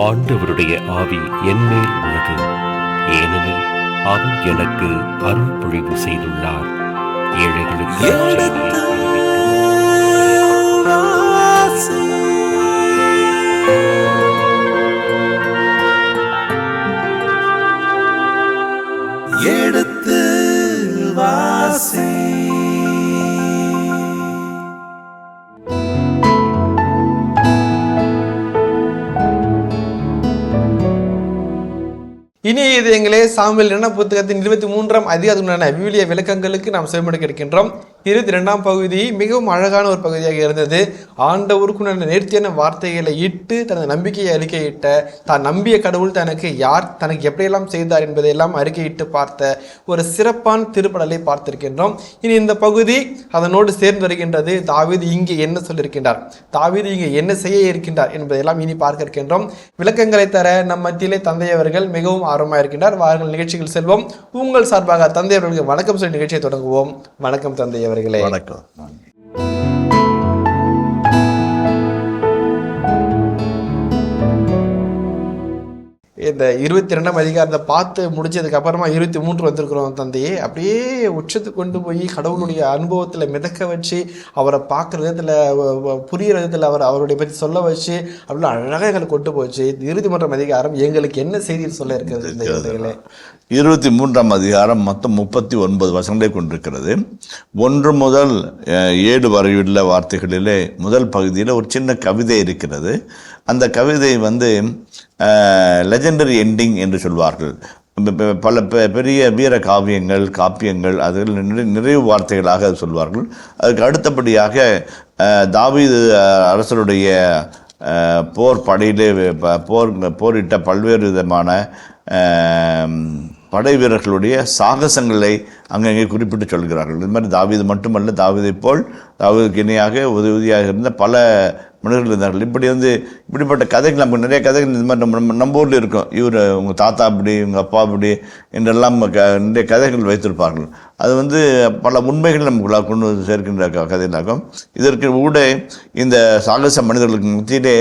ஆண்டவருடைய ஆவி என்மேல் உள்ளது, ஏனெனில் அவர் எனக்கு அருள் பொழிவு செய்துள்ளார். ஏழைகளுக்கு எடுத்து வாசி. இனி இது எங்களே சாமுவேல் என்ன புத்தகத்தின் 23ஆம் அதிகாரத்துக்குண்டான விவிலிய விளக்கங்களுக்கு நாம் செவிமடுக்க இருக்கின்றோம். 22ஆம் பகுதி மிகவும் அழகான ஒரு பகுதியாக இருந்தது. ஆண்டவருக்குண்டான நேர்த்தியான வார்த்தைகளை இட்டு தனது நம்பிக்கையை அறிக்கையிட்ட, தான் நம்பிய கடவுள் தனக்கு யார், தனக்கு எப்படியெல்லாம் செய்தார் என்பதையெல்லாம் அறிக்கையிட்டு பார்த்த ஒரு சிறப்பான திருப்படலை பார்த்திருக்கின்றோம். இனி இந்த பகுதி அதனோடு சேர்ந்து வருகின்றது. தாவீது இங்கே என்ன சொல்லியிருக்கின்றார், தாவீது இங்கே என்ன செய்ய இருக்கின்றார் என்பதையெல்லாம் இனி பார்க்க இருக்கின்றோம். விளக்கங்களை தர நம் மத்தியிலே தந்தையவர்கள் மிகவும் ஆர்வமாக இருக்கின்றார். வாருங்கள் நிகழ்ச்சிகள் செல்வோம். உங்கள் சார்பாக தந்தையவர்களுக்கு வணக்கம் சொல்லி நிகழ்ச்சியை தொடங்குவோம். வணக்கம் தந்தையவர்களே. வணக்கம். இந்த 22ஆம் அதிகாரத்தை பார்த்து முடிச்சதுக்கு அப்புறமா 23 வந்திருக்கிறோம் தந்தையே. அப்படியே உச்சத்துக்கு கொண்டு போய் கடவுளுடைய அனுபவத்தில் மிதக்க வச்சு, அவரை பார்க்குற விதத்தில், புரிகிற விதத்தில் அவருடைய பற்றி சொல்ல வச்சு அவ்வளோ அழகாக எங்களை கொண்டு போச்சு. 23ஆம் அதிகாரம் எங்களுக்கு என்ன செய்தி சொல்ல இருக்கிறது இந்த இடத்துல? 23ஆம் அதிகாரம் மொத்தம் 39 வசனங்களை கொண்டிருக்கிறது. 1 முதல் 7 வரையுள்ள வார்த்தைகளிலே முதல் பகுதியில் ஒரு சின்ன கவிதை இருக்கிறது. அந்த கவிதை லெஜெண்டரி எண்டிங் என்று சொல்வார்கள். பல பெரிய வீர காப்பியங்கள் அதில் நிறைவு வார்த்தைகளாக சொல்வார்கள். அதுக்கு அடுத்தபடியாக தாவீது அரசருடைய போர் படையிலே போரிட்ட பல்வேறு விதமான படை வீரர்களுடைய சாகசங்களை அங்கங்கே குறிப்பிட்டு சொல்கிறார்கள். இது மாதிரி தாவீது மட்டுமல்ல, தாவீதை போல் தாவீதுக்கு இணையாக உதவியாக இருந்த பல மனிதர்கள் இருந்தார்கள். இப்படிப்பட்ட கதைகள் நமக்கு நிறைய கதைகள் இந்த மாதிரி நம்ம ஊரில் இருக்கும். இவர் உங்கள் தாத்தா அப்படி, உங்கள் அப்பா அப்படி என்றெல்லாம் நிறைய கதைகள் வைத்திருப்பார்கள். அது பல உண்மைகள் நமக்குள்ளாக கொண்டு வந்து சேர்க்கின்ற கதைகளாகும். இதற்கு கூட இந்த சாகச மனிதர்களுக்கு மத்தியிலே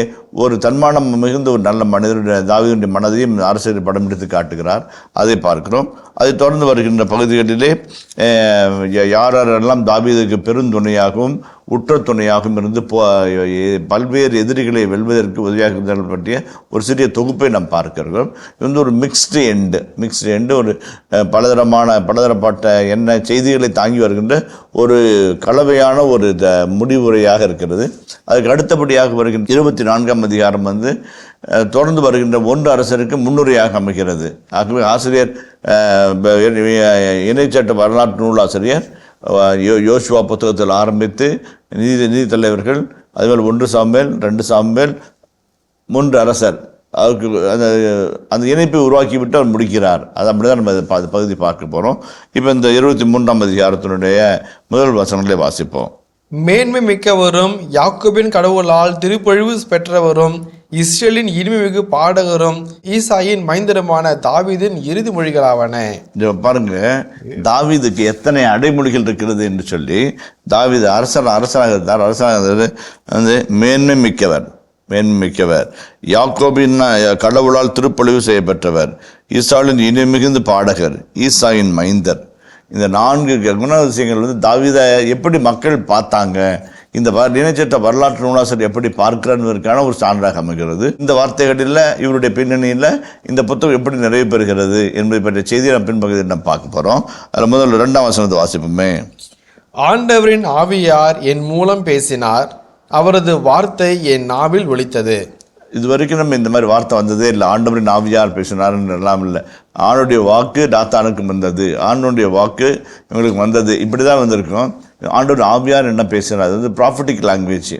ஒரு தன்மானம் மிகுந்த ஒரு நல்ல மனிதருடைய தாவீதுடைய மனதையும் அரசியல் படம் எடுத்து காட்டுகிறார். அதை பார்க்கிறோம். அதை தொடர்ந்து வருகின்ற பகுதிகளிலே யாரெல்லாம் தாவீதுக்கு பெருந்துணையாகவும் உற்ற துணையாகவும் இருந்து பல்வேறு எதிரிகளை வெல்வதற்கு உதவியாக இருந்தவர்கள் பற்றிய ஒரு சிறிய தொகுப்பை நாம் பார்க்கிறோம். இது ஒரு மிக்ஸ்டு எண்டு, ஒரு பலதரப்பட்ட என்ன செய்திகளை தாங்கி வருகின்ற ஒரு கலவையான ஒரு முடிவுரையாக இருக்கிறது. அதுக்கு அடுத்தபடியாக வருகின்ற 24ஆம் அதிகாரம் தொடர்ந்து வருகின்ற 1 அரசருக்கு முன்னுரையாக அமைகிறது. ஆகவே ஆசிரியர், இணைச்சட்ட வரலாற்று நூலாசிரியர் யோசுவா புத்தகத்தில் ஆரம்பித்து நீதி தலைவர்கள், அதுபோல் 1 சாமுவேல், 2 சாமுவேல், 3 அரசர், அவருக்கு அந்த இணைப்பை உருவாக்கிவிட்டு அவர் முடிக்கிறார். அது அப்படிதான் நம்ம பகுதி பார்க்க போகிறோம். இப்போ இந்த 23ஆம் அதிகாரத்தினுடைய முதல் வசனங்களை வாசிப்போம். மேன்மை மிக்கவரும் யாக்கோபின் கடவுளால் திருப்பொழிவு பெற்றவரும் இஸ்ரேலின் இனிமைமிகு பாடகரும் ஈசாயின் மைந்தருமான தாவீதின் இறுதி மொழிகளாவன. பாருங்க, தாவீதுக்கு எத்தனை அடைமொழிகள் இருக்கிறது என்று சொல்லி. தாவீது அரசனாக இருந்தார். அரசனாக மேன்மை மிக்கவர், யாக்கோபின் கடவுளால் திருப்பொழிவு செய்யப்பட்டவர், ஈசாலின் இனிமை மிகுந்த பாடகர், ஈசாயின் மைந்தர். இந்த 4 குணாதிசயங்கள் தாவீதை எப்படி மக்கள் பார்த்தாங்க, இந்த இணைச்சட்ட வரலாற்று நூலாசிரியர் எப்படி பார்க்கிறார்ன்றதுக்கான ஒரு சான்றாக அமைகிறது. இந்த வார்த்தைகளில் இவருடைய பின்னணியில் இந்த புத்தகம் எப்படி நிறைவு பெறுகிறது என்பதை பற்றிய செய்தியை நம்ம பின்பகுதியில் நம்ம பார்க்க போகிறோம். அதில் முதல்ல 2ஆம் வசனத்தை வாசிப்போமே. ஆண்டவரின் ஆவியார் என் மூலம் பேசினார், அவரது வார்த்தை என் நாவில் ஒலித்தது. இது வரைக்கும் நம்ம இந்த மாதிரி வார்த்தை வந்ததே இல்லை. ஆண்டவரின் ஆவியார் பேசினார்ன்னு எல்லாம் இல்லை. ஆணுடைய வாக்கு நாத்தானுக்கு வந்தது, ஆணுடைய வாக்கு இவங்களுக்கு வந்தது, இப்படி தான் வந்திருக்கும். ஆண்டவர் ஆவியார் என்ன பேசினார், அது ப்ராஃபட்டிக் லாங்குவேஜ்.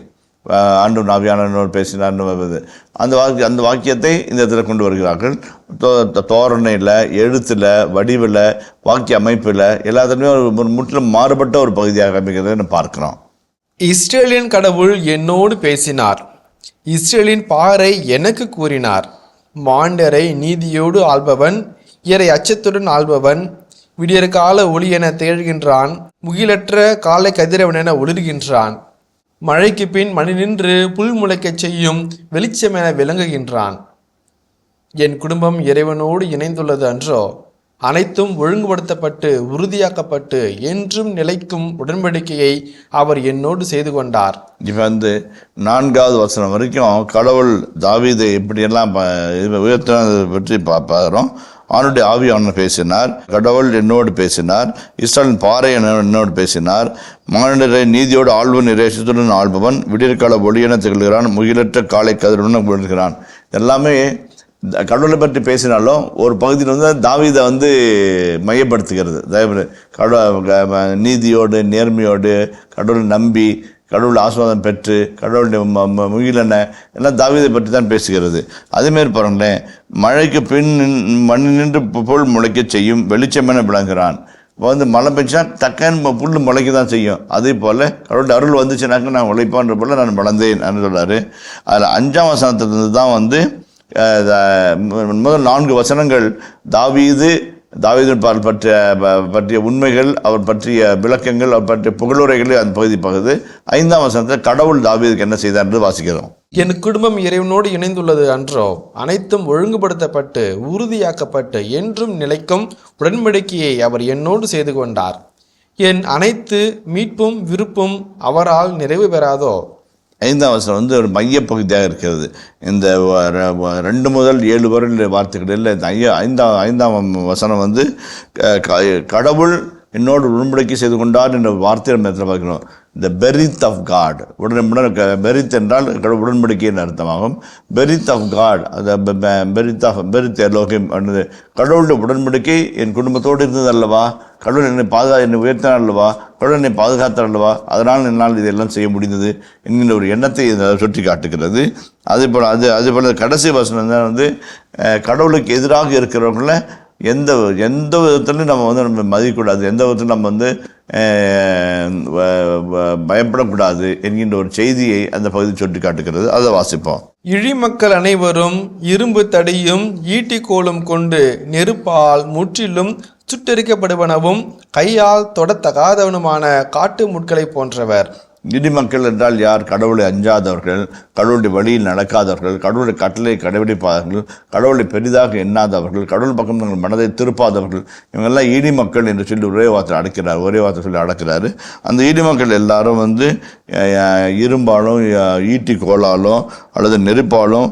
ஆண்டவர் ஆவியானவர் பேசினார்னு வருது. அந்த வாக்கியத்தை இந்த இடத்துல கொண்டு வருகிறார்கள். தோரணையில், எழுத்தில், வடிவில், வாக்கிய அமைப்பில் எல்லாத்துலேயுமே ஒரு முற்றிலும் மாறுபட்ட ஒரு பகுதியாக அமைக்கிறத பார்க்கிறோம். இஸ்ரேலின் கடவுள் என்னோடு பேசினார், இஸ்ரேலின் பாறை எனக்கு கூறினார். மாண்டரை நீதியோடு ஆள்பவன், இறை அச்சத்துடன் ஆள்பவன், விடியற்கால ஒளி என திகழ்கின்றான், முகிலற்ற காலை கதிரவன் என ஒளிர்கின்றான். மழைக்கு பின் மணி நின்று புல் முளைக்கச் செய்யும் வெளிச்சம் என விளங்குகின்றான். என் குடும்பம் இறைவனோடு இணைந்துள்ளது அன்றோ? அனைத்தும் ஒழுங்குபடுத்தப்பட்டு உறுதியாக்கப்பட்டு என்றும் நிலைக்கும் உடன்படிக்கையை அவர் என்னோடு செய்து கொண்டார். இப்போ 4வது வசனம் வரைக்கும் கடவுள் தாவீதை இப்படியெல்லாம் உயர்த்தினதை பற்றி பார்க்கிறோம். அவனுடைய ஆவி அவனை பேசினார், கடவுள் என்னோடு பேசினார், இஸ்ரவேலின் பாறை என்னோடு பேசினார், மானிடரை நீதியோடு ஆள்வன் இறைச்சத்துடன் ஆள்பவன், விடியற்கால ஒளியென திகழ்கிறான், முகிலற்ற காலை கதிருடன் விழுகிறான். எல்லாமே கடவுளை பற்றி பேசினாலும் ஒரு பகுதியில் தாவீதை மையப்படுத்துகிறது. நீதியோடு நேர்மையோடு கடவுளை நம்பி கடவுள் ஆசீர்வாதம் பெற்று கடவுளுடைய முகிலனை எல்லாம் தாவீதை பற்றி தான் பேசுகிறது. அதேமாரி பாருங்களேன், மழைக்கு பின் மண்ணினின்று புல் முளைக்க செய்யும், வெளிச்சமென விளங்குகிறான். இப்போ மழை பெஞ்சா டக்குன்னு புல் முளைக்க தான் செய்யும். அதே போல் கடவுளுடைய அருள் வந்துச்சுனாக்க நான் உழைப்பான்ற போல் நான் வளர்ந்தேன் சொல்கிறாரு. அதில் 5ஆம் வசனத்திலிருந்து தான் முதல் 4 வசனங்கள் தாவீது பற்றிய உண்மைகள், அவர் பற்றிய விளக்கங்கள், அவர் பற்றிய புகழுரைகளை அந்த பகுதி பகுது. 5ஆம் வசனத்தில் கடவுள் தாவீதுக்கு என்ன செய்தார் என்று வாசிக்கிறோம். என் குடும்பம் இறைவனோடு இணைந்துள்ளது அன்றோ? அனைத்தும் ஒழுங்குபடுத்தப்பட்டு உறுதியாக்கப்பட்டு என்றும் நிலைக்கும் உடன்படிக்கையை அவர் என்னோடு செய்து கொண்டார். என் அனைத்து மீட்பும் விருப்பும் அவரால் நிறைவு பெறாதோ? 5ஆம் வசனம் ஒரு மையப்பகுதியாக இருக்கிறது. இந்த 2 முதல் 7 வரை வார்த்தைகளில் 5ஆம் வசனம் கடவுள் என்னோடு உடன்படிக்கை செய்து கொண்டார் என்ற வார்த்தையை நம்ம இடத்துல பார்க்கிறோம். இந்த பெரித் ஆஃப் காட், பெரித் என்றால் உடன்படிக்கையின் அர்த்தமாகும். பெரித் ஆஃப் காட், பெரித் எலோகிம், கடவுளுடைய உடன்படிக்கை என் குடும்பத்தோடு இருந்தது அல்லவா, கடவுள் என்னை உயர்த்தினார் அல்லவா, கடவுள் என்னை பாதுகாத்தார் அல்லவா, அதனால் என்னால் இதெல்லாம் செய்ய முடிந்தது என்கின்ற ஒரு எண்ணத்தை சுட்டி காட்டுகிறது. அதே போல் கடைசி வசனம் கடவுளுக்கு எதிராக இருக்கிறவங்கள எந்த விதத்துலையும் நம்ம மதிக்கக்கூடாது, எந்த விதத்திலும் நம்ம பயப்படக்கூடாது என்கின்ற ஒரு செய்தியை அந்த பகுதி சுட்டி காட்டுகிறது. அதை வாசிப்போம். இழிமக்கள் அனைவரும் இரும்பு தடியும் ஈட்டிக்கோளும் கொண்டு நெருப்பால் முற்றிலும் சுட்டெரிக்கப்படுவனவும் கையால் தொடத்தகாதவனுமான காட்டு முட்களை போன்றவர். இடிமக்கள் என்றால் யார்? கடவுளை அஞ்சாதவர்கள், கடவுளுடைய வழியில் நடக்காதவர்கள், கடவுளுடைய கட்டளை கடைபிடிப்பாதவர்கள், கடவுளை பெரிதாக எண்ணாதவர்கள், கடவுள் பக்கம் தங்கள் மனதை திருப்பாதவர்கள், இவங்கெல்லாம் ஈடிமக்கள் என்று சொல்லி ஒரே வார்த்தை சொல்லி அடக்கிறாரு. அந்த ஈடிமக்கள் எல்லாரும் இரும்பாலும் ஈட்டி கோலாலும் அல்லது நெருப்பாலும்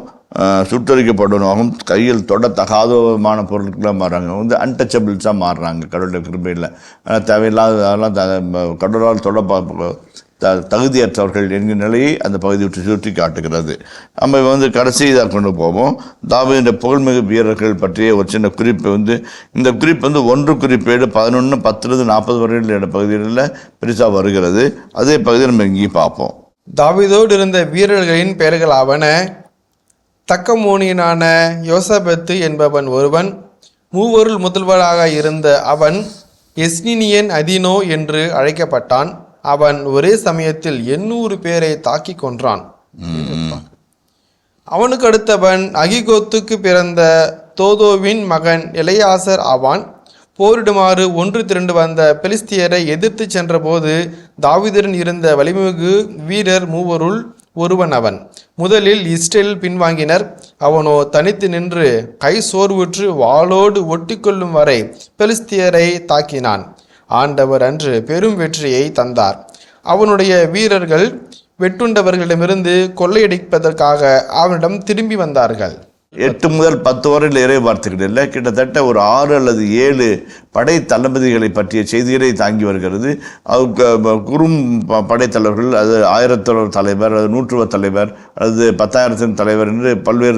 சுட்டரிக்கப்படுவதாகவும் கையில் தொடத்தகாதமான பொருட்களாக மாறுறாங்க. அன்டச்சபிள்ஸாக மாறுறாங்க கடவுளுடைய கிருபையில். தேவையில்லாத கடவுளால் தகுதியற்றவர்கள் என்கிற நிலையை அந்த பகுதி சுற்றி காட்டுகிறது. நம்ம கடைசி இதாக கொண்டு போவோம். தாவீதுடைய புகழ்மிகு வீரர்கள் பற்றிய ஒரு சின்ன குறிப்பு இந்த குறிப்பு 1 குறிப்பேடு 11:10-40 வரையில பகுதிகளில் பெருசாக வருகிறது. அதே பகுதியை நம்ம இங்கேயும் பார்ப்போம். தாவீதோடு இருந்த வீரர்களின் பெயர்கள் ஆவன: தக்கமோனியனான யோசபத்து என்பவன் ஒருவன், மூவருள் முதல்வராக இருந்த அவன் எஸ்னினியன் அதினோ என்று அழைக்கப்பட்டான். அவன் ஒரே சமயத்தில் 800 பேரை தாக்கி கொன்றான். அவனுக்கு அடுத்தவன் அகிகோத்துக்கு பிறந்த தோதோவின் மகன் எலையாசர் ஆவான். போரிடுமாறு ஒன்று திரண்டு வந்த பெலிஸ்தியரை எதிர்த்து சென்றபோது தாவீதுடன் இருந்த வலிமிகு வீரர் மூவருள் ஒருவன் அவன். முதலில் இஸ்ரேல் பின்வாங்கினர். அவனோ தனித்து நின்று கை சோர்வுற்று வாளோடு ஒட்டி கொள்ளும் வரை பெலிஸ்தியரை தாக்கினான். ஆண்டவர் அன்று பெரும் வெற்றியை தந்தார். அவனுடைய வீரர்கள் வெட்டுண்டவர்களிடமிருந்து கொள்ளையடிப்பதற்காக அவனிடம் திரும்பி வந்தார்கள். 8 முதல் 10 வரையில் இறை வார்த்தைகள் இல்லை, கிட்டத்தட்ட ஒரு 6 அல்லது 7 படை தளபதிகளை பற்றிய செய்திகளை தாங்கி வருகிறது. குறும் படைத்தலைவர்கள், அது 1000 தலைவர், அது 100 தலைவர், அது 10,000 தலைவர் என்று பல்வேறு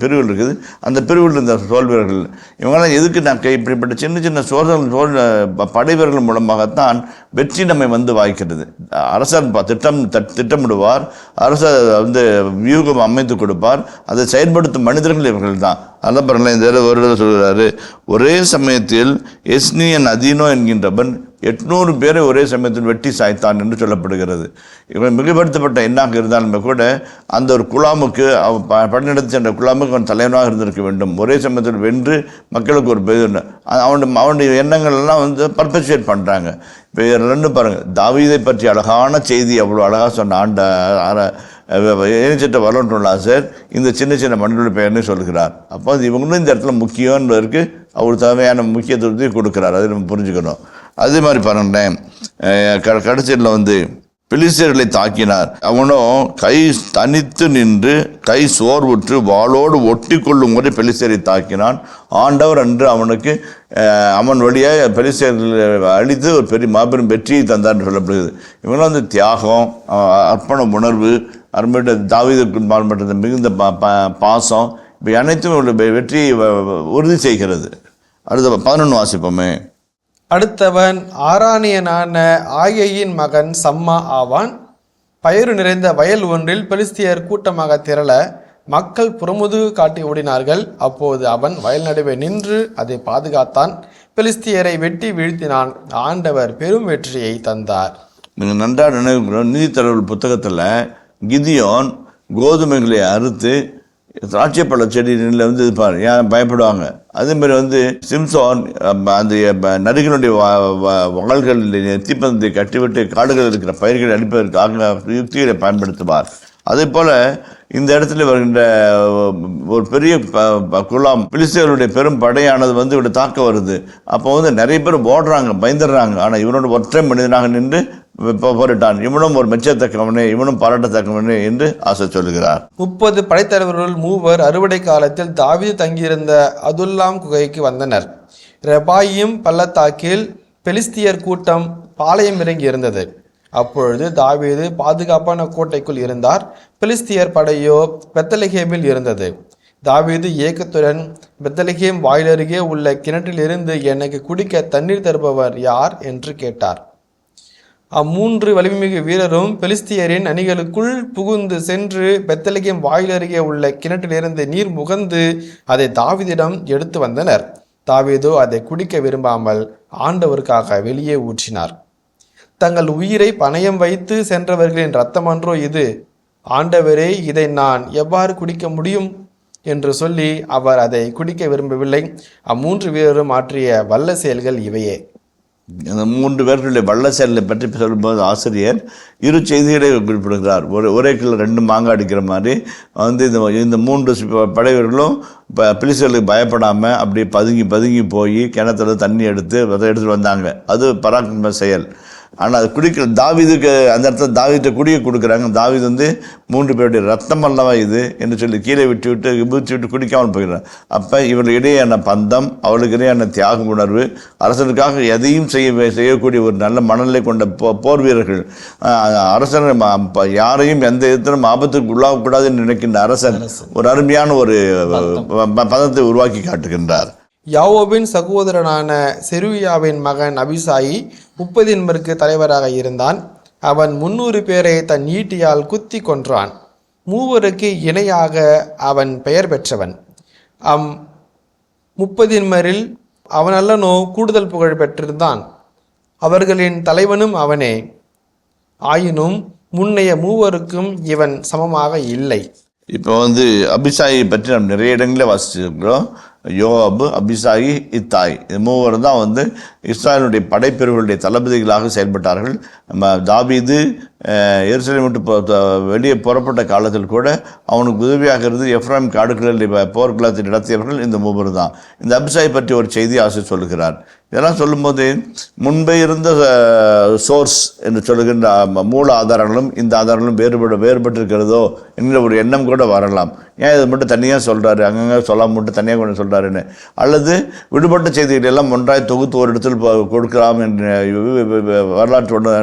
பிரிவுகள் இருக்குது. அந்த பிரிவில் இருந்த சோல்வீரர்கள் இவங்கெல்லாம் எதுக்கு இப்படிப்பட்ட சின்ன சின்ன படை வீரர்கள் மூலமாகத்தான் வெற்றி நம்மை வாய்க்கிறது. அரசர் திட்டமிடுவார், அரசர் வியூகம் அமைத்து கொடுப்பார், அதை செயல்படுத்தும் மனிதர்கள் இவர்கள் தான். அதான் பாருங்களேன், இந்த ஒரு சொல்கிறாரு, ஒரே சமயத்தில் எஸ்னியன் அதினோ என்கின்றவன் 800 பேரை ஒரே சமயத்தில் வெட்டி சாய்த்தான் என்று சொல்லப்படுகிறது. இவன் மிகப்படுத்தப்பட்ட எண்ணாக இருந்தாலுமே கூட அந்த ஒரு குழாமுக்கு பணியிடத்து சென்ற குழாமுக்கு அவன் தலைவனாக இருந்திருக்க வேண்டும். ஒரே சமயத்தில் வென்று மக்களுக்கு ஒரு அவனுடைய எண்ணங்கள் எல்லாம் பர்பச்சுவேட் பண்ணுறாங்க. இப்போ 2 பாருங்கள், தாவீதை பற்றி அழகான செய்தி அவ்வளோ அழகாக சொன்ன இணைச்சட்ட வரலாற்றுள்ள ஆசர் இந்த சின்ன சின்ன மன்னர்களுடைய பெயர்னு சொல்கிறார். அப்போ அது இவங்களும் இந்த இடத்துல முக்கியம்ன்றதுக்கு அவர் தேவையான முக்கியத்துவத்தை கொடுக்குறார். அதை நம்ம புரிஞ்சுக்கணும். அதே மாதிரி பாருங்களேன், கடைசியில் பெலிஸ்தியர்களை தாக்கினார். அவனும் கை தனித்து நின்று கை சோர்வுற்று வாளோடு ஒட்டி கொள்ளும் முறை பெலிஸ்தியரை தாக்கினான். ஆண்டவர் அன்று அவனுக்கு அவன் வழியாக பெலிஸ்தியர்களை அழித்து ஒரு பெரிய மாபெரும் வெற்றியை தந்தார்னு சொல்லப்படுகிறது. இவங்களாம் தியாகம், அர்ப்பண உணர்வு, அருமையுடைய தாவீதுக்கு பாடுபட்ட மிகுந்த பாசம், இப்போ அனைத்தும் வெற்றியை உறுதி செய்கிறது. அடுத்த 11 வாசிப்போமே. அடுத்தவன் ஆரானியனான ஆயையின் மகன் சம்மா ஆவான். பயிறு நிறைந்த வயல் ஒன்றில் பெலிஸ்தியர் கூட்டமாக திரள மக்கள் புறமுதுகு காட்டி ஓடினார்கள். அப்போது அவன் வயல் நடுவே நின்று அதை பாதுகாத்தான். பெலிஸ்தியரை வெட்டி வீழ்த்தினான். ஆண்டவர் பெரும் வெற்றியை தந்தார். நீங்கள் நன்றாக நினைவுகிறோம். நீதித்தலைவர் புத்தகத்தில் கிதியோன் கோதுமைகளை அறுத்து திராட்சை பழ செடியில் இருப்பார். ஏன் பயப்படுவாங்க? அதேமாதிரி சிம்சோன் அந்த நரிகளுடைய வாள்களில் தீப்பந்தத்தை கட்டிவிட்டு காடுகளில் இருக்கிற பயிர்களை அழிப்பதற்காக யுக்திகளை பயன்படுத்துவார். அதே போல் இந்த இடத்துல வருகின்ற ஒரு பெரிய குலாம் பெலிஸ்தியர்களுடைய பெரும் படையானது இவரை தாக்க வருது. அப்போ நிறைய பேர் ஓடுறாங்க, பயந்துடுறாங்க. ஆனால் இவனோட ஒற்றை மனிதனாக நின்று போரிட்டான். இவனும் ஒரு மெச்சத்தக்கவனே, இவனும் பாராட்டத்தக்கவனே என்று ஆசை சொல்லுகிறார். 30 படைத்தலைவர்கள் 3 அறுவடை காலத்தில் தாவீது தங்கியிருந்த அதுல்லாம் குகைக்கு வந்தனர். ரெபாயிம் பள்ளத்தாக்கில் பெலிஸ்தியர் கூட்டம் பாளையம் இறங்கி இருந்தது. அப்பொழுது தாவீது பாதுகாப்பான கோட்டைக்குள் இருந்தார். பெலிஸ்தியர் படையோ பெத்லகேமில் இருந்தது. தாவீது ஏக்கத்துடன் பெத்லகேம் வாயிலருகே உள்ள கிணற்றிலிருந்து எனக்கு குடிக்க தண்ணீர் தருபவர் யார் என்று கேட்டார். 3 வலிமைமிகு வீரரும் பெலிஸ்தியரின் அணிகளுக்குள் புகுந்து சென்று பெத்லகேம் வாயிலருகே உள்ள கிணற்றிலிருந்து நீர் முகந்து அதை தாவீதிடம் எடுத்து வந்தனர். தாவீதோ அதை குடிக்க விரும்பாமல் ஆண்டவருக்காக வெளியே ஊற்றினார். தங்கள் உயிரை பணயம் வைத்து சென்றவர்களின் இரத்தமன்றோ இது? ஆண்டவரே, இதை நான் எவ்வாறு குடிக்க முடியும் என்று சொல்லி அவர் அதை குடிக்க விரும்பவில்லை. 3 வீரரும் ஆற்றிய வல்ல செயல்கள் இவையே. அந்த 3 பேர்களுடைய வல்ல செயலை பற்றி சொல்லும்போது ஆசிரியர் 2 செய்திகளை குறிப்பிடுகிறார். ஒரே கிலோ 2 மாங்காய் அடிக்கிற மாதிரி இந்த 3 படைவர்களும் பெலிஸ்தியர்களுக்கு பயப்படாமல் அப்படியே பதுங்கி போய் கிணத்துல தண்ணி எடுத்துட்டு வந்தாங்க. அது பராக்கிரம செயல். ஆனால் அது குடிக்கிற தாவீதுக்கு அந்த இடத்துல தாவீதை குடிக்க கொடுக்குறாங்க. தாவீது 3 பேருடைய ரத்தம் அல்லவா இது என்று சொல்லி கீழே விட்டு குடிக்காமல் போகிறார். அப்போ இவர்கள் இடையேயான பந்தம், அவளுக்கு இடையான தியாக உணர்வு, அரசனுக்காக எதையும் செய்யக்கூடிய ஒரு நல்ல மனநிலை கொண்ட போர் வீரர்கள். அரசன் யாரையும் எந்த விதத்திலும் ஆபத்துக்கு உள்ளாகக்கூடாது என்று நினைக்கின்ற அரசன் ஒரு அருமையான ஒரு பதத்தை உருவாக்கி காட்டுகின்றார். யாவோபின் சகோதரனான செருவியாவின் மகன் அபிசாயி 30 என்பருக்கு தலைவராக இருந்தான். அவன் 300 பேரை தன் ஈட்டியால் குத்தி கொன்றான். 3 இணையாக அவன் பெயர் பெற்றவன். 30 அவன் அல்லனோ கூடுதல் புகழ் பெற்றிருந்தான். அவர்களின் தலைவனும் அவனே. ஆயினும் முன்னைய 3 இவன் சமமாக இல்லை. இப்போ அபிசாயை பற்றி நம்ம நிறைய இடங்களில் வாசிச்சிருக்கிறோம். யோவாபு, அபிசாயி, இத்தாய், இது 3 தான் இஸ்ராயலுடைய படைப்பிரிவுகளுடைய தளபதிகளாக செயல்பட்டார்கள். தாவீது எருசலேம் விட்டு வெளியே புறப்பட்ட காலத்தில் கூட அவனுக்கு உதவியாக இருந்து எப்ராயிம் காடுகளில் போர்க்களத்தை நடத்தியவர்கள் இந்த 3 தான். இந்த அபிசாயை பற்றி ஒரு செய்தி ஆசிரியர் சொல்லுகிறார். இதெல்லாம் சொல்லும்போது முன்பே இருந்த சோர்ஸ் என்று சொல்லுகின்ற மூல ஆதாரங்களும் இந்த ஆதாரங்களும் வேறுபட்டிருக்கிறதோ என்கிற ஒரு எண்ணம் கூட வரலாம். ஏன் இதை மட்டும் தனியாக சொல்கிறாரு, அங்கங்கே சொல்லாமல் மட்டும் தனியாக கொண்டு சொல்கிறாருன்னு, அல்லது விடுபட்ட செய்திகள் எல்லாம் ஒன்றாய் தொகுத்து ஒரு இடத்தில் கொடுக்கலாம் என்று வரலாற்று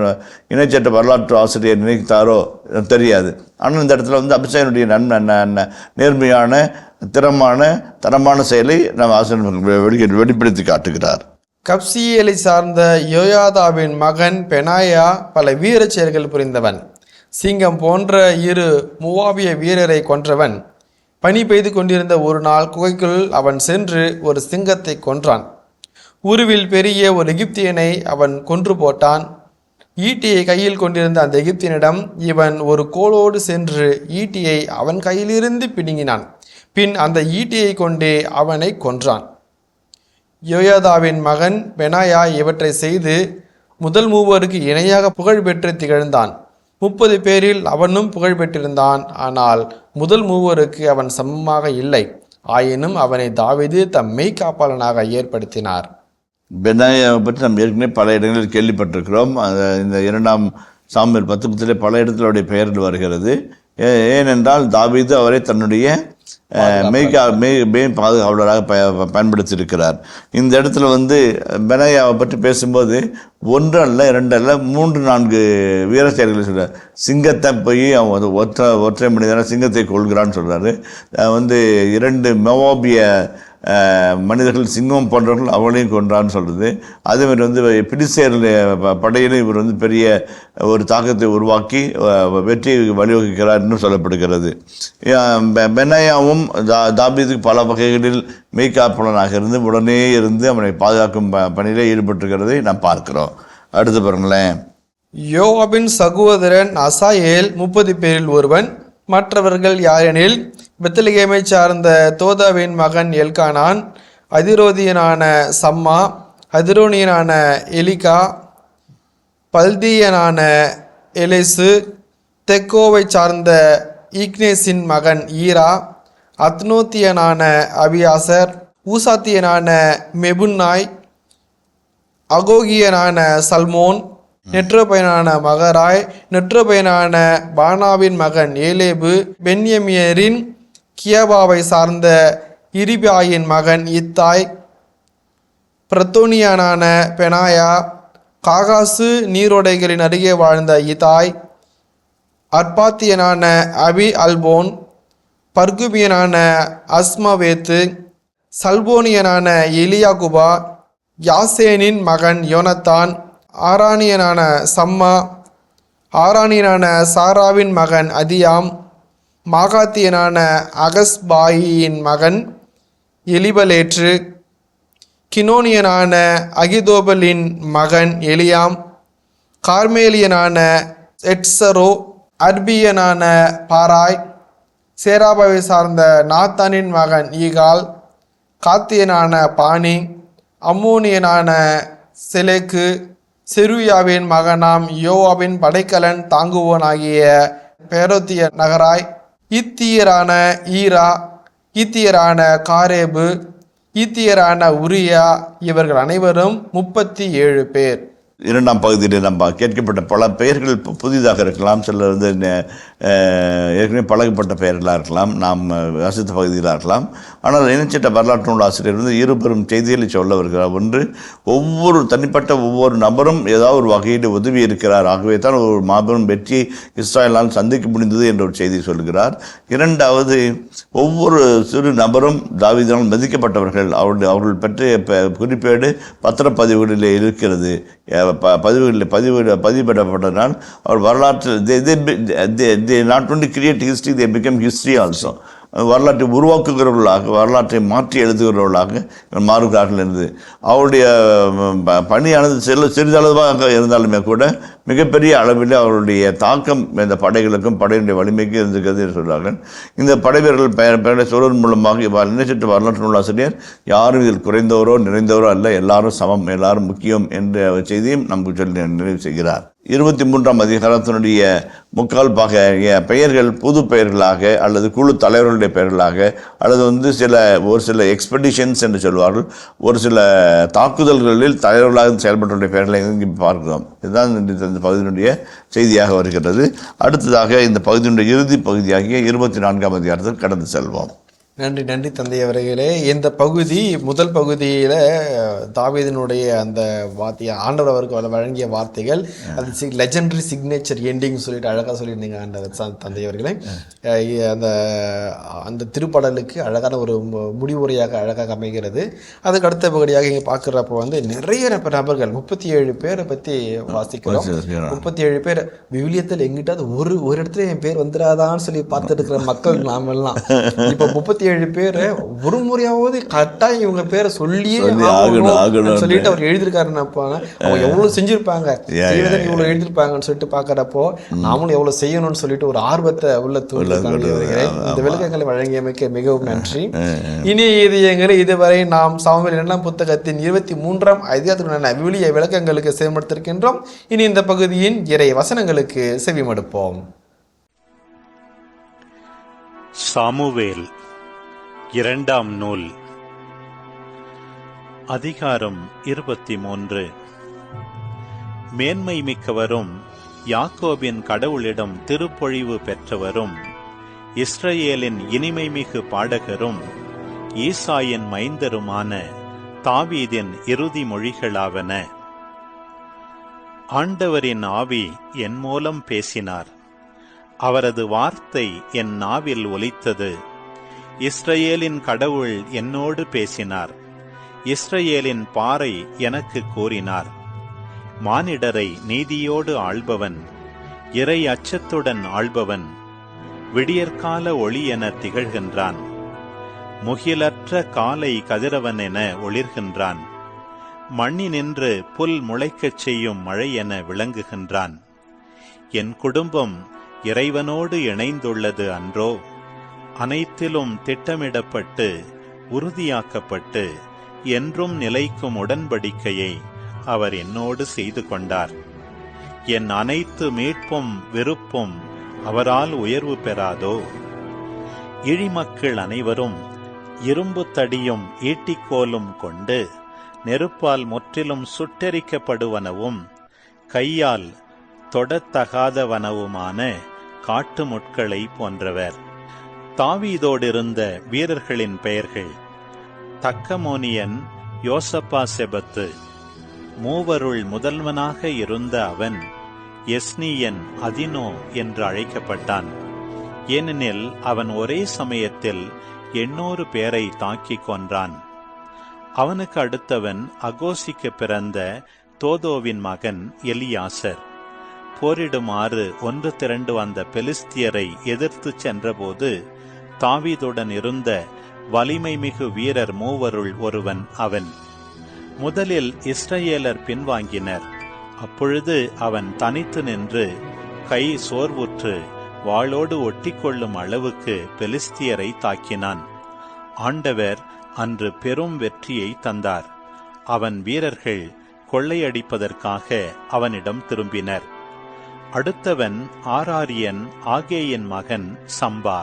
இணைச்சட்ட வரலாற்று ஆசிரியர் நினைத்தாரோ தெரியாது. ஆனால் இந்த இடத்துல அபிஷேகனுடைய நேர்மையான தரமான செயலை நம்ம ஆசிரியர் வெளிப்படுத்தி காட்டுகிறார். கப்சியேலை சார்ந்த யோயாதாவின் மகன் பெனாயா பல வீர செயல்கள் புரிந்தவன். சிங்கம் போன்ற 2 மூவாபிய வீரரை கொன்றவன். பனி பெய்து கொண்டிருந்த ஒரு நாள் குகைக்குள் அவன் சென்று ஒரு சிங்கத்தை கொன்றான். உருவில் பெரிய ஒரு எகிப்தியனை அவன் கொன்று போட்டான். ஈட்டியை கையில் கொண்டிருந்த அந்த எகிப்தியனிடம் இவன் ஒரு கோலோடு சென்று ஈட்டியை அவன் கையிலிருந்து பிடுங்கினான். பின் அந்த ஈட்டியை கொண்டே அவனை கொன்றான். யோயாதாவின் மகன் பெனாயா இவற்றை செய்து முதல் 3 இணையாக புகழ் பெற்று திகழ்ந்தான். 30 பேரில் அவனும் புகழ் பெற்றிருந்தான். ஆனால் முதல் மூவருக்கு அவன் சமமாக இல்லை. ஆயினும் அவனை தாவீது தம் மெய்காப்பாளனாக ஏற்படுத்தினார். பெனாயாவை பற்றி நம்ம ஏற்கனவே பல இடங்களில் கேள்விப்பட்டிருக்கிறோம். இந்த 2 சாமுவேல் 10 பல இடத்துல அவருடைய பெயர்கள் வருகிறது. ஏனென்றால் தாவீது அவரை தன்னுடைய பாதுகாவலராக பயன்படுத்தியிருக்கிறார். இந்த இடத்துல பெனாயாவை பற்றி பேசும்போது 1 அல்ல 2 அல்ல 3 4 வீர செயல்களை சொல்கிறார். சிங்கத்தை போய் அவன் ஒற்றை மனிதனாக சிங்கத்தை கொள்கிறான்னு சொல்கிறாரு. 2 மோவாபிய மனிதர்கள் சிங்கம் போன்றவர்கள் அவளையும் கொன்றான்னு சொல்கிறது. அதேமாதிரி பிடிசேர் படையிலும் இவர் பெரிய ஒரு தாக்கத்தை உருவாக்கி வெற்றி வழிவகுக்கிறார் சொல்லப்படுகிறது. பெனாயாவும் தாவீதுக்கு பல வகைகளில் மெய்காப்பாளனாக இருந்து உடனே இருந்து அவனை பாதுகாக்கும் பணியில் ஈடுபட்டிருக்கிறதை நாம் பார்க்கிறோம். அடுத்து பாருங்களேன். யோவாபின் சகோதரன் அசாயேல் 30 பேரில் ஒருவன். மற்றவர்கள் யாரெனில் பெத்லகேமை சார்ந்த தோதாவின் மகன் எல்கானான், அதிரோதியனான சம்மா, அதிரோனியனான எலிகா, பல்தியனான எலேசு, தெக்கோவை சார்ந்த ஈக்னேசின் மகன் ஈரா, அத்னோத்தியனான அபியாசர், ஊசாத்தியனான மெபுன்னாய், அகோகியனான சல்மோன், நெற்றோபயனான மகராய், நெற்றோபயனான பானாவின் மகன் ஏலேபு, பென்யமியரின் கியபாவை சார்ந்த இரிபாயின் மகன் இத்தாய், பிரத்தோனியனான பெனாயா, காகாசு நீரோடைகளின் அருகே வாழ்ந்த இதாய், அர்பாத்தியனான அபி அல்போன், பர்குபியனான அஸ்மவேத்து, சல்போனியனான எலியாகுபா, யாசேனின் மகன் யோனத்தான், ஆரானியனான சம்மா, ஆரானியனான சாராவின் மகன் அதியாம், மாகாத்தியனான அகஸ்பாயின் மகன் எலிபலேற்று, கினோனியனான அகிதோபலின் மகன் எலியாம், கார்மேலியனான எட்சரோ, அர்பியனான பாராய், சேராபாவை சார்ந்த நாத்தானின் மகன் ஈகால், காத்தியனான பானி, அம்மோனியனான செலேக்கு, செருயாவின் மகனாம் யோவாபின் படைக்கலன் தாங்குவோனாகிய பேரோத்திய நகராய், ஈத்தியரான ஈரா, ஈத்தியரான காரேபு, ஈத்தியரான உரியா, இவர்கள் அனைவரும் 37 பேர். 2ஆம் பகுதியில் நம்ம கேட்கப்பட்ட பல பெயர்கள் புதிதாக இருக்கலாம். சிலர் ஏற்கனவே பழகப்பட்ட பெயர்களாக இருக்கலாம், நாம் வாசித்த பகுதிகளாக இருக்கலாம். ஆனால் இணைச்சிட்ட வரலாற்று நூல் ஆசிரியர் இருபெரும் செய்திகளை சொல்ல வருகிறார். ஒன்று, தனிப்பட்ட ஒவ்வொரு நபரும் ஏதாவது ஒரு வகையில் உதவி இருக்கிறார். ஆகவே தான் ஒரு மாபெரும் வெற்றியை இஸ்ராயலால் சந்திக்க முடிந்தது என்ற ஒரு செய்தியை சொல்கிறார். 2வது, ஒவ்வொரு சிறு நபரும் தாவீதினால் மதிக்கப்பட்டவர்கள். அவர்கள் பற்றிய குறிப்பேடு பத்திரப்பதிவுகளில் இருக்கிறது. பதிவிடப்பட்டதனால் அவர் வரலாற்றில் not only create history, they become history also. வரலாற்றை உருவாக்குகிறவர்களாக, வரலாற்றை மாற்றி எழுதுகிறவர்களாக மாறுகிறார்கள் என்று அவருடைய பணியானது சிறிதளவாக இருந்தாலுமே கூட மிகப்பெரிய அளவில் அவருடைய தாக்கம் இந்த படைகளுக்கும் படையினுடைய வலிமைக்கு இருந்திருக்கிறது என்று சொல்கிறார்கள். இந்த படை வீரர்கள் பெயரை சொல்வதன் மூலமாக நினைச்சிட்டு வரலாற்று நூலாசிரியர் யாரும் இதில் குறைந்தவரோ நிறைந்தவரோ அல்ல, எல்லாரும் சமம், எல்லாரும் முக்கியம் என்ற செய்தியும் நமக்கு சொல்லி நிறைவு செய்கிறார். 23ஆம் அதிகாரத்தினுடைய முக்கால் பெயர்கள் புது பெயர்களாக அல்லது குழு தலைவர்களுடைய பெயர்களாக அல்லது ஒரு சில எக்ஸ்பெடிஷன்ஸ் என்று சொல்வார்கள், ஒரு சில தாக்குதல்களில் தலைவர்களாக செயல்பட்டவருடைய பெயர்களை இங்கே பார்க்கிறோம். இதுதான் இந்த பகுதியினுடைய செய்தியாக வருகிறது. அடுத்ததாக இந்த பகுதியினுடைய இறுதி பகுதியாகிய 24ஆம் அதிகாரத்தில் கடந்து செல்வோம். நன்றி தந்தை அவர்களே. இந்த பகுதி முதல் பகுதியில் தாவீதினுடைய அந்த ஆண்டவர் அவருக்கு வழங்கிய வார்த்தைகள், அது லெஜெண்டரி சிக்னேச்சர் எண்டிங் சொல்லிட்டு அழகாக சொல்லியிருந்தீங்க ஆண்டவர் தந்தை அவர்களே. அந்த திருப்படலுக்கு அழகான ஒரு முடிவுரையாக அழகாக அமைகிறது. அதுக்கு அடுத்த பகுதியாக இங்கே பார்க்குறப்போ நிறைய நபர்கள் 37 பேரை பற்றி வாசிக்கிறோம். 37 பேர் விவிலியத்தில் எங்கிட்டாவது ஒரு இடத்துல என் பேர் வந்துடாதான்னு சொல்லி பார்த்துட்டு இருக்கிற மக்கள் நாமெல்லாம் இப்போ 37 67 பேரை ஒரு முறையாவது கட்டாயம் இவங்க பேரை சொல்லியே ஆகணும் சொல்லிட்டு அவர் எழுதியிருக்காருன்னு அவங்க எவ்வளவு செஞ்சிருப்பாங்க, இவ்வளவு எழுதிருப்பாங்கன்னு சொல்லிட்டு பாக்குறப்போ நாமளும் எவ்வளவு செய்யணும்னு சொல்லிட்டு ஒரு ஆர்வத்தை உள்ள தூண்டிருக்காங்க. இந்த விளக்கங்களை வழங்கியமைக்கு மிகவும் நன்றி. இனி இதயங்களை இதுவரை நாம் சாமுவேல் 2ஆம் புத்தகத்தின் 23ஆம் அதிகாரத்துக்கான விவிலிய விளக்கங்களுக்கு செவிமடுத்திருக்கின்றோம். இனி இந்த பகுதியின் இறை வசனங்களுக்கு செவிமடுப்போம். சாமுவேல் 2ஆம் நூல், அதிகாரம் 23. மேன்மை மிக்கவரும் யாக்கோபின் கடவுளிடம் திருப்பொழிவு பெற்றவரும் இஸ்ரவேலின் இனிமை மிகு பாடகரும் ஈசாயின் மைந்தருமான தாவீதின் இறுதி மொழிகளாவன. ஆண்டவரின் ஆவி என் மூலம் பேசினார், அவரது வார்த்தை என் நாவில் ஒலித்தது. இஸ்ரவேலின் கடவுள் என்னோடு பேசினார், இஸ்ரவேலின் பாறை எனக்கு கூறினார். மானிடரை நீதியோடு ஆள்பவன், இறை அச்சத்துடன் ஆள்பவன், விடியற்கால ஒளி என திகழ்கின்றான். முகிலற்ற காலை கதிரவன் என ஒளிர்கின்றான். மண்ணினின்று புல் முளைக்கச் செய்யும் மழை என விளங்குகின்றான். என் குடும்பம் இறைவனோடு இணைந்துள்ளது அன்றோ? அனைத்திலும் திட்டமிடப்பட்டு உறுதியாக்கப்பட்டு என்றும் நிலைக்கும் உடன்படிக்கையை அவர் என்னோடு செய்து கொண்டார். என் அனைத்து மீட்பும் விருப்பும் அவரால் உயர்வு பெறாதோ? இழிமக்கள் அனைவரும் இரும்பு தடியும் ஈட்டிக்கோலும் கொண்டு நெருப்பால் முற்றிலும் சுட்டெரிக்கப்படுவனவும் கையால் தொடத்தகாதவனவுமான காட்டு முட்களை போன்றவர். தாவீதோடிருந்த வீரர்களின் பெயர்கள்: தக்கமோனியன் யோசபாசெபத்து. மூவருள் முதல்வனாக இருந்த அவன் எஸ்னியன் அதினோ என்று அழைக்கப்பட்டான். ஏனெனில் அவன் ஒரே சமயத்தில் 800 பேரை தாக்கிக் கொன்றான். அவனுக்கு அடுத்தவன் அகோசிக்கு பிறந்த தோதோவின் மகன் எலியாசர். போரிடுமாறு ஒன்று திரண்டு வந்த பெலிஸ்தியரை எதிர்த்து சென்றபோது தாவீதுடன் இருந்த வலிமை மிகு வீரர் மூவருள் ஒருவன் அவன். முதலில் இஸ்ரவேலர் பின்வாங்கினர். அப்பொழுது அவன் தனித்து நின்று கை சோர்வுற்று வாளோடு ஒட்டிக்கொள்ளும் அளவுக்கு பெலிஸ்தியரை தாக்கினான். ஆண்டவர் அன்று பெரும் வெற்றியை தந்தார். அவன் வீரர்கள் கொள்ளையடிப்பதற்காக அவனிடம் திரும்பினர். அடுத்தவன் ஆராரியன் ஆகேயின் மகன் சம்பா.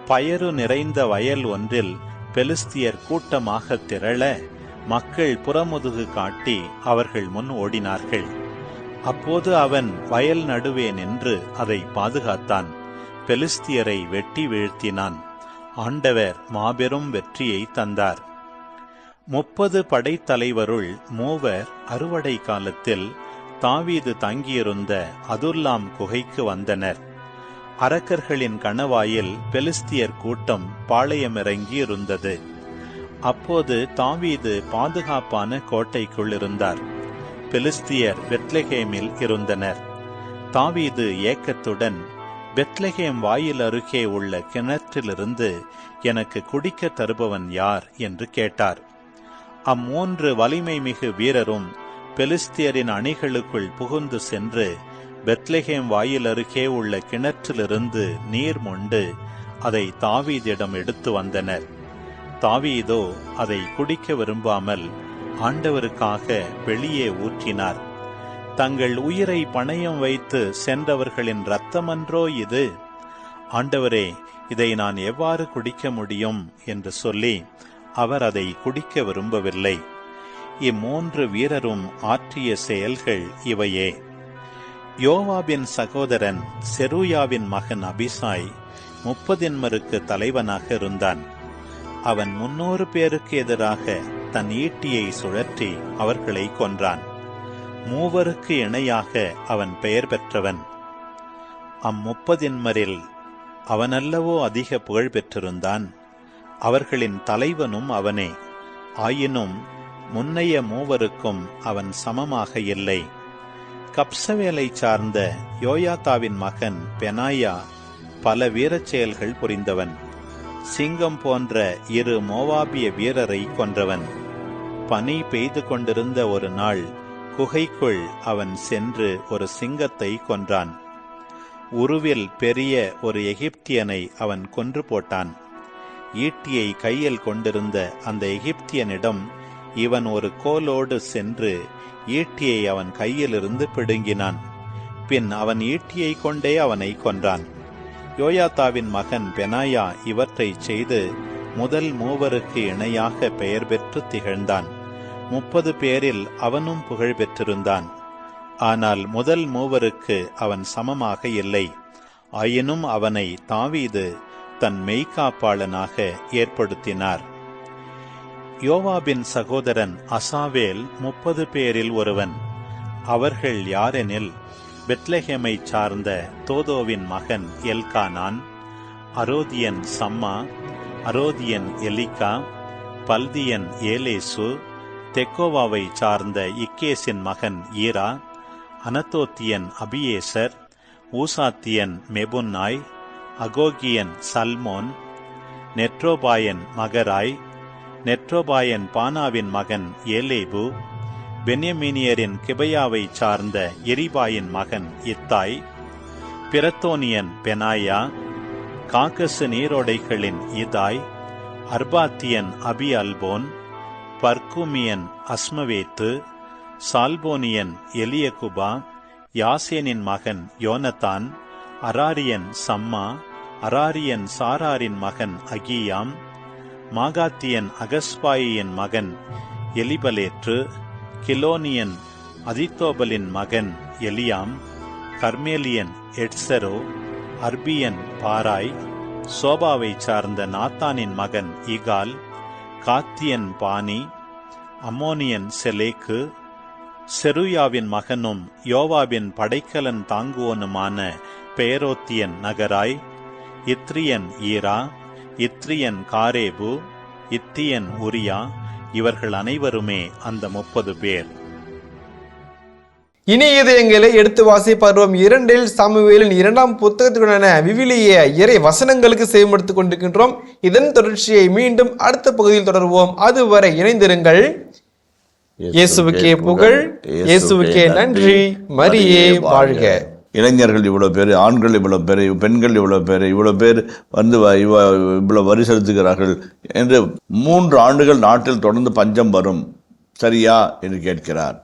பயறு நிறைந்த வயல் ஒன்றில் பெலிஸ்தியர் கூட்டமாக திரள மக்கள் புறமுதுகு காட்டி அவர்கள் முன் ஓடினார்கள். அப்போது அவன் வயல் நடுவே நின்று அதை பாதுகாத்தான். பெலிஸ்தியரை வெட்டி வீழ்த்தினான். ஆண்டவர் மாபெரும் வெற்றியை தந்தார். 30 படைத்தலைவருள் 3 அறுவடை காலத்தில் தாவீது தங்கியிருந்த அதுல்லாம் குகைக்கு வந்தனர். அரக்கர்களின் கணவாயில் பெலிஸ்தியர் கூட்டம் பாளையமிறங்கி இருந்தது. அப்போது தாவீது பாதுகாப்பான கோட்டைக்குள் இருந்தார். பெலிஸ்தியர் பெத்லெகேமில் இருந்தனர். தாவீது ஏக்கத்துடன், பெத்லெகேம் வாயில் அருகே உள்ள கிணற்றிலிருந்து எனக்கு குடிக்க தருபவன் யார் என்று கேட்டார். 3 வலிமை மிகு வீரரும் பெலிஸ்தியரின் அணிகளுக்குள் புகுந்து சென்று பெத்லெகேம் வாயில் அருகே உள்ள கிணற்றிலிருந்து நீர் மொண்டு அதை தாவீதிடம் எடுத்து வந்தனர். தாவீதோ அதை குடிக்க விரும்பாமல் ஆண்டவருக்காக வெளியே ஊற்றினார். தங்கள் உயிரை பணயம் வைத்து சென்றவர்களின் இரத்தமன்றோ இது? ஆண்டவரே, இதை நான் எவ்வாறு குடிக்க முடியும் என்று சொல்லி அவர் அதை குடிக்க விரும்பவில்லை. 3 வீரரும் ஆற்றிய செயல்கள் இவையே. யோவாபின் சகோதரன் செருயாவின் மகன் அபிசாய் 30 தலைவனாக இருந்தான். அவன் 300 பேருக்கு எதிராக தன் ஈட்டியை சுழற்றி அவர்களை கொன்றான். 3 இணையாக அவன் பெயர் பெற்றவன். 30 அவனல்லவோ அதிக புகழ் பெற்றிருந்தான். அவர்களின் தலைவனும் அவனே. ஆயினும் முன்னைய 3 அவன் சமமாக இல்லை. கப்சவேலை சார்ந்த யோயாத்தாவின் மகன் பெனாயா பல வீரச் செயல்கள் புரிந்தவன். சிங்கம் போன்ற 2 மோவாபிய வீரரை கொன்றவன். பனி பெய்து கொண்டிருந்த ஒரு நாள் குகைக்குள் அவன் சென்று ஒரு சிங்கத்தை கொன்றான். உருவில் பெரிய ஒரு எகிப்தியனை அவன் கொன்று போட்டான். ஈட்டியை கையில் கொண்டிருந்த அந்த எகிப்தியனிடம் இவன் ஒரு கோலோடு சென்று ஈட்டியை அவன் கையிலிருந்து பிடுங்கினான். பின் அவன் ஈட்டியை கொண்டே அவனை கொன்றான். யோயாதாவின் மகன் பெனாயா இவற்றை செய்து முதல் மூவருக்கு இணையாக பெயர் பெற்று திகழ்ந்தான். 30 பேரில் அவனும் புகழ் பெற்றிருந்தான். ஆனால் முதல் மூவருக்கு அவன் சமமாக இல்லை. ஆயினும் அவனை தாவீது தன் மெய்காப்பாளனாக ஏற்படுத்தினார். யோவாபின் சகோதரன் அசாவேல் 30 பேரில் ஒருவன். அவர்கள் யாரெனில், பெத்லெஹேமை சார்ந்த தோதோவின் மகன் எல்கானான், அரோதியன் சம்மா, அரோதியன் எலிகா, பல்தியன் ஏலேசு, தெக்கோவாவை சார்ந்த இக்கேசின் மகன் ஈரா, அனதோத்தியன் அபியேசர், ஊசாத்தியன் மெபுன்னாய், அகோகியன் சல்மோன், நெட்ரோபாயன் மகராய், நெட்ரோபாயன் பானாவின் மகன் ஏலேபு, பென்யமீனியரின் கிபையாவை சார்ந்த எரிபாயின் மகன் இத்தாய், பிரத்தோனியன் பெனாயா, காக்கசு நீரோடைகளின் இதாய், அர்பாத்தியன் அபி அல்போன், பர்குமியன் அஸ்மவேத்து, சால்போனியன் எலியகுபா, யாசேனின் மகன் யோனத்தான், அராரியன் சம்மா, அராரியன் சாராரின் மகன் அகியாம், மாகாத்தியன் அகஸ்பாயின் மகன் எலிபலேற்று, கிலோனியன் அதித்தோபலின் மகன் எலியாம், கர்மேலியன் எட்சரோ, அர்பியன் பாராய், சோபாவை சார்ந்த நாத்தானின் மகன் இகால், காத்தியன் பானி, அம்மோனியன் செலேக்கு, செருயாவின் மகனும் யோவாபின் படைக்கலன் தாங்குவோனுமான பேரோத்தியன் நகராய், இத்ரியன் ஈரா, இத்ரியன் காரேபு, இத்தியன் உரியா, இவர்கள் அனைவருமே அந்த 30 பேர். இனி இதயங்களை எடுத்து வாசிப்பருவம் 2 சாமுவேலின் 2ஆம் புத்தகத்துடனான விவிலிய இறை வசனங்களுக்கு செய்யப்படுத்திக் கொண்டிருக்கின்றோம். இதன் தொடர்ச்சியை மீண்டும் அடுத்த பகுதியில் தொடர்வோம். அதுவரை இணைந்திருங்கள். இயேசுவுக்கே புகழ், இயேசுவுக்கே நன்றி, மரியே வாழ்க. இளைஞர்கள் இவ்வளோ பேர், ஆண்கள் இவ்வளோ பேர், பெண்கள் இவ்வளோ பேர், இவ்வளோ பேர் வந்து இவ்வளோ வரி செலுத்துகிறார்கள் என்று 3 ஆண்டுகள் நாட்டில் தொடர்ந்து பஞ்சம் வரும், சரியா என்று கேட்கிறார்.